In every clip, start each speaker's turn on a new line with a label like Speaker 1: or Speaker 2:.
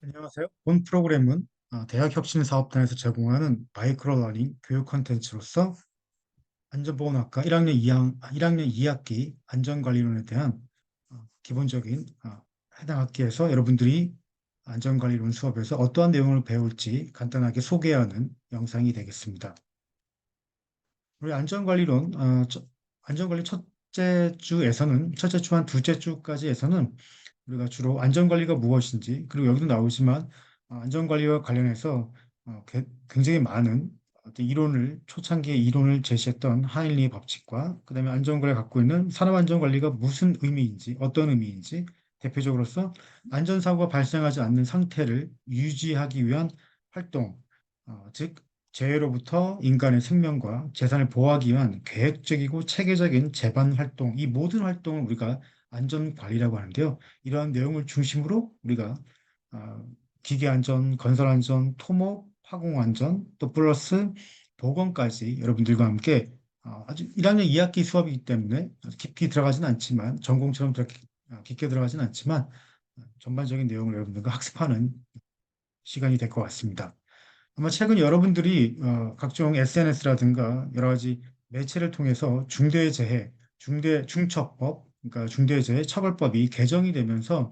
Speaker 1: 안녕하세요. 본 프로그램은 대학혁신사업단에서 제공하는 마이크로러닝 교육 콘텐츠로서 안전보건학과 1학년 1학년 2학기 안전관리론에 대한 기본적인 해당 학기에서 여러분들이 안전관리론 수업에서 어떠한 내용을 배울지 간단하게 소개하는 영상이 되겠습니다. 우리 안전관리 첫째 주 한 둘째 주까지에서는 우리가 주로 안전관리가 무엇인지, 그리고 여기도 나오지만 안전관리와 관련해서 굉장히 많은 초창기에 이론을 제시했던 하일리의 법칙과, 그다음에 안전관리가 갖고 있는 산업안전관리가 무슨 의미인지, 어떤 의미인지, 대표적으로서 안전사고가 발생하지 않는 상태를 유지하기 위한 활동, 즉 재해로부터 인간의 생명과 재산을 보호하기 위한 계획적이고 체계적인 재반 활동, 이 모든 활동을 우리가 안전관리라고 하는데요. 이러한 내용을 중심으로 우리가 아, 기계안전, 건설안전, 토목, 화공안전, 또 플러스 보건까지 여러분들과 함께 아주 1학년 2학기 수업이기 때문에 아주 깊이 들어가진 않지만 전공처럼 깊게 들어가진 않지만 전반적인 내용을 여러분들과 학습하는 시간이 될 것 같습니다. 아마 최근 여러분들이 각종 SNS라든가 여러 가지 매체를 통해서 중처법, 그러니까 중대재해 처벌법이 개정이 되면서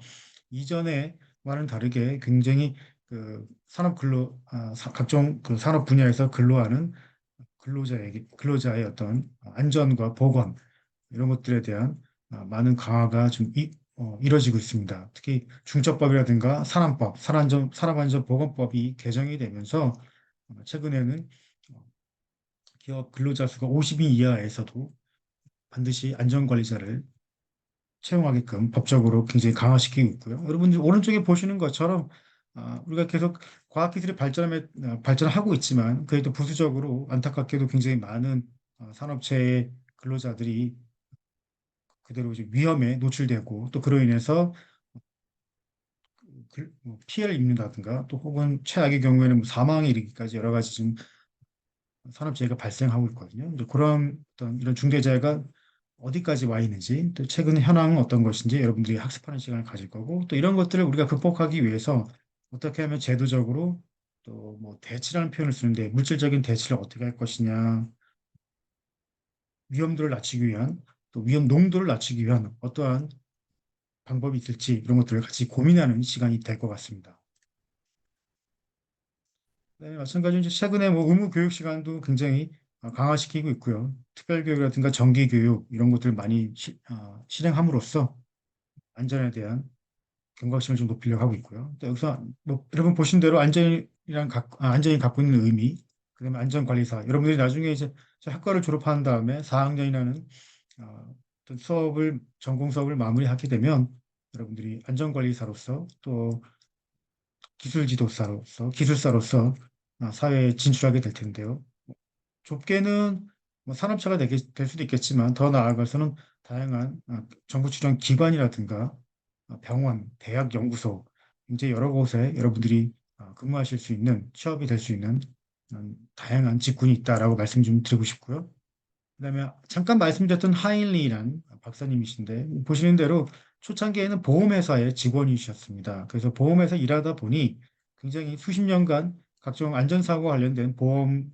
Speaker 1: 이전에와는 다르게 굉장히 각종 그 산업 분야에서 근로하는 근로자의 어떤 안전과 보건 이런 것들에 대한 많은 강화가 이루어지고 있습니다. 특히 중처법이라든가 산업안전보건법이 개정이 되면서 최근에는 어, 기업 근로자 수가 50인 이하에서도 반드시 안전관리자를 채용하게끔 법적으로 굉장히 강화시키고 있고요. 여러분들 오른쪽에 보시는 것처럼 우리가 계속 과학기술이 발전하고 있지만 그래도 부수적으로 안타깝게도 굉장히 많은 산업체의 근로자들이 그대로 이제 위험에 노출되고 또 그로 인해서 뭐 피해를 입는다든가 또 혹은 최악의 경우에는 뭐 사망에 이르기까지 여러 가지 지금 산업재해가 발생하고 있거든요. 근데 그런 어떤 이런 중대재해가 어디까지 와 있는지, 또 최근 현황은 어떤 것인지 여러분들이 학습하는 시간을 가질 거고, 또 이런 것들을 우리가 극복하기 위해서 어떻게 하면 제도적으로 또 뭐 대치라는 표현을 쓰는데 물질적인 대치를 어떻게 할 것이냐, 위험도를 낮추기 위한 또 위험 농도를 낮추기 위한 어떠한 방법이 있을지 이런 것들을 같이 고민하는 시간이 될 것 같습니다. 네, 마찬가지로 이제 최근에 뭐 의무 교육 시간도 굉장히 강화시키고 있고요. 특별교육이라든가 정기교육 이런 것들을 많이 실행함으로써 안전에 대한 경각심을 좀 높이려고 하고 있고요. 또 여기서 뭐 여러분 보신 대로 안전이 갖고 있는 의미, 그다음에 안전관리사. 여러분들이 나중에 이제 학과를 졸업한 다음에 4학년이라는 어떤 전공 수업을 마무리하게 되면 여러분들이 안전관리사로서 또 기술사로서 사회에 진출하게 될 텐데요. 좁게는 뭐 산업체가 될 수도 있겠지만 더 나아가서는 다양한 정부 출연 기관이라든가 병원, 대학, 연구소 이제 여러 곳에 여러분들이 근무하실 수 있는 취업이 될 수 있는 다양한 직군이 있다라고 말씀 좀 드리고 싶고요. 그다음에 잠깐 말씀드렸던 하일리란 박사님이신데 보시는 대로 초창기에는 보험회사의 직원이셨습니다. 그래서 보험회사 일하다 보니 굉장히 수십 년간 각종 안전사고 관련된 보험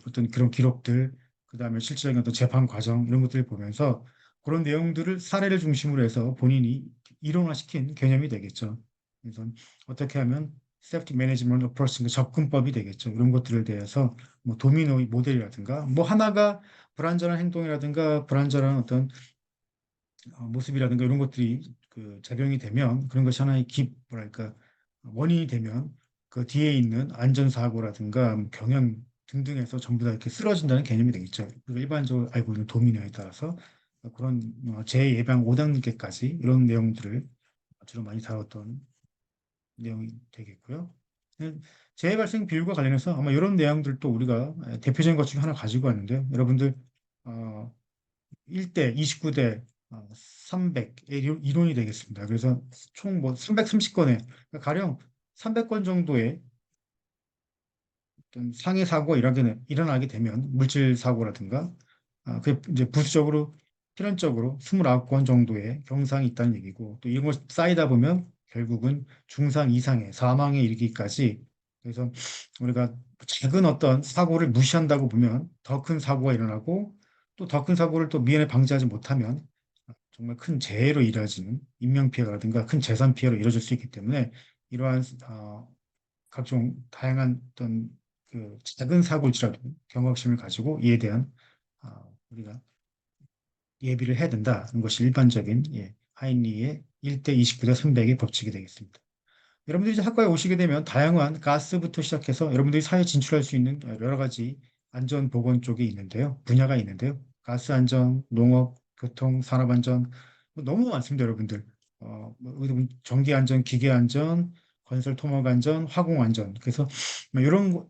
Speaker 1: 어떤 그런 기록들, 그다음에 실질적인 어떤 재판 과정 이런 것들을 보면서 그런 내용들을 사례를 중심으로 해서 본인이 이론화시킨 개념이 되겠죠. 그래서 어떻게 하면 세프티 매니지먼트 어프로치, 접근법이 되겠죠. 이런 것들에 대해서 뭐 도미노 모델이라든가 뭐 하나가 불안전한 행동이라든가 불안전한 어떤 모습이라든가 이런 것들이 작용이 되면 그런 것이 하나의 뭐랄까 원인이 되면 그 뒤에 있는 안전사고라든가 뭐 경영 등등에서 전부 다 이렇게 쓰러진다는 개념이 되겠죠. 그리고 일반적으로 알고 있는 도미노에 따라서 그런 재예방 5단계까지 이런 내용들을 주로 많이 다뤘던 내용이 되겠고요. 재해 발생 비율과 관련해서 아마 이런 내용들도 우리가 대표적인 것 중에 하나 가지고 왔는데요. 여러분들 어, 1대 29대 300의 이론이 되겠습니다. 그래서 총 뭐 330건에 가령 300건 정도의 어떤 상해 사고가 일어나게 되면 물질 사고라든가 그 이제 부수적으로 필연적으로 29건 정도의 경상이 있다는 얘기고 또 이런 걸 쌓이다 보면 결국은 중상 이상의 사망에 이르기까지. 그래서 우리가 작은 어떤 사고를 무시한다고 보면 더 큰 사고가 일어나고, 또 더 큰 사고를 또 미연에 방지하지 못하면 정말 큰 재해로 이뤄지는 인명피해라든가 큰 재산 피해로 이뤄질 수 있기 때문에, 이러한 각종 다양한 어떤 그 작은 사고일지라도 경각심을 가지고 이에 대한 우리가 예비를 해야 된다는 것이 일반적인, 하인리의 1대 29대 300의 법칙이 되겠습니다. 여러분들이 이제 학과에 오시게 되면 다양한 가스부터 시작해서 여러분들이 사회에 진출할 수 있는 여러 가지 안전 보건 쪽이 있는데요. 분야가 있는데요. 가스 안전, 농업, 교통, 산업 안전, 뭐 너무 많습니다, 여러분들. 뭐 전기 안전, 기계 안전, 건설 토목 안전, 화공 안전. 그래서 뭐 이런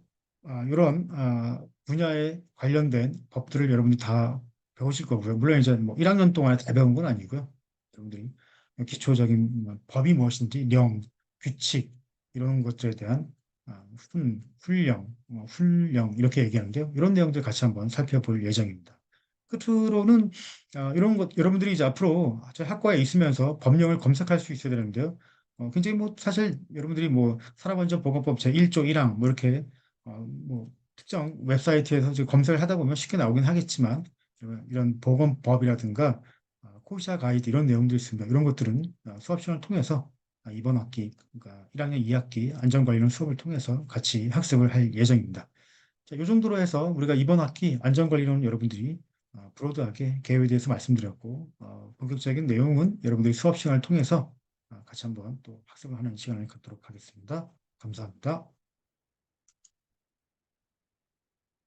Speaker 1: 분야에 관련된 법들을 여러분들이 다 배우실 거고요. 물론 이제 뭐 1학년 동안에 다 배운 건 아니고요. 여러분들이 기초적인 뭐 법이 무엇인지, 규칙 이런 것들에 대한 훈령 이렇게 얘기하는데요. 이런 내용들 같이 한번 살펴볼 예정입니다. 끝으로는 이런 것 여러분들이 이제 앞으로 저희 학과에 있으면서 법령을 검색할 수 있어야 되는데요. 굉장히 뭐 사실 여러분들이 뭐 산업안전보건법 제1조 1항 뭐 이렇게 뭐 특정 웹사이트에서 이제 검색을 하다 보면 쉽게 나오긴 하겠지만, 이런 보건법이라든가 코시아 가이드 이런 내용들이 있습니다. 이런 것들은 수업 시간을 통해서 이번 학기, 그러니까 1학년 2학기 안전관리론 수업을 통해서 같이 학습을 할 예정입니다. 자, 이 정도로 해서 우리가 이번 학기 안전관리론 여러분들이 브로드하게 계획에 대해서 말씀드렸고, 본격적인 내용은 여러분들이 수업 시간을 통해서 같이 한번 또 학습을 하는 시간을 갖도록 하겠습니다. 감사합니다.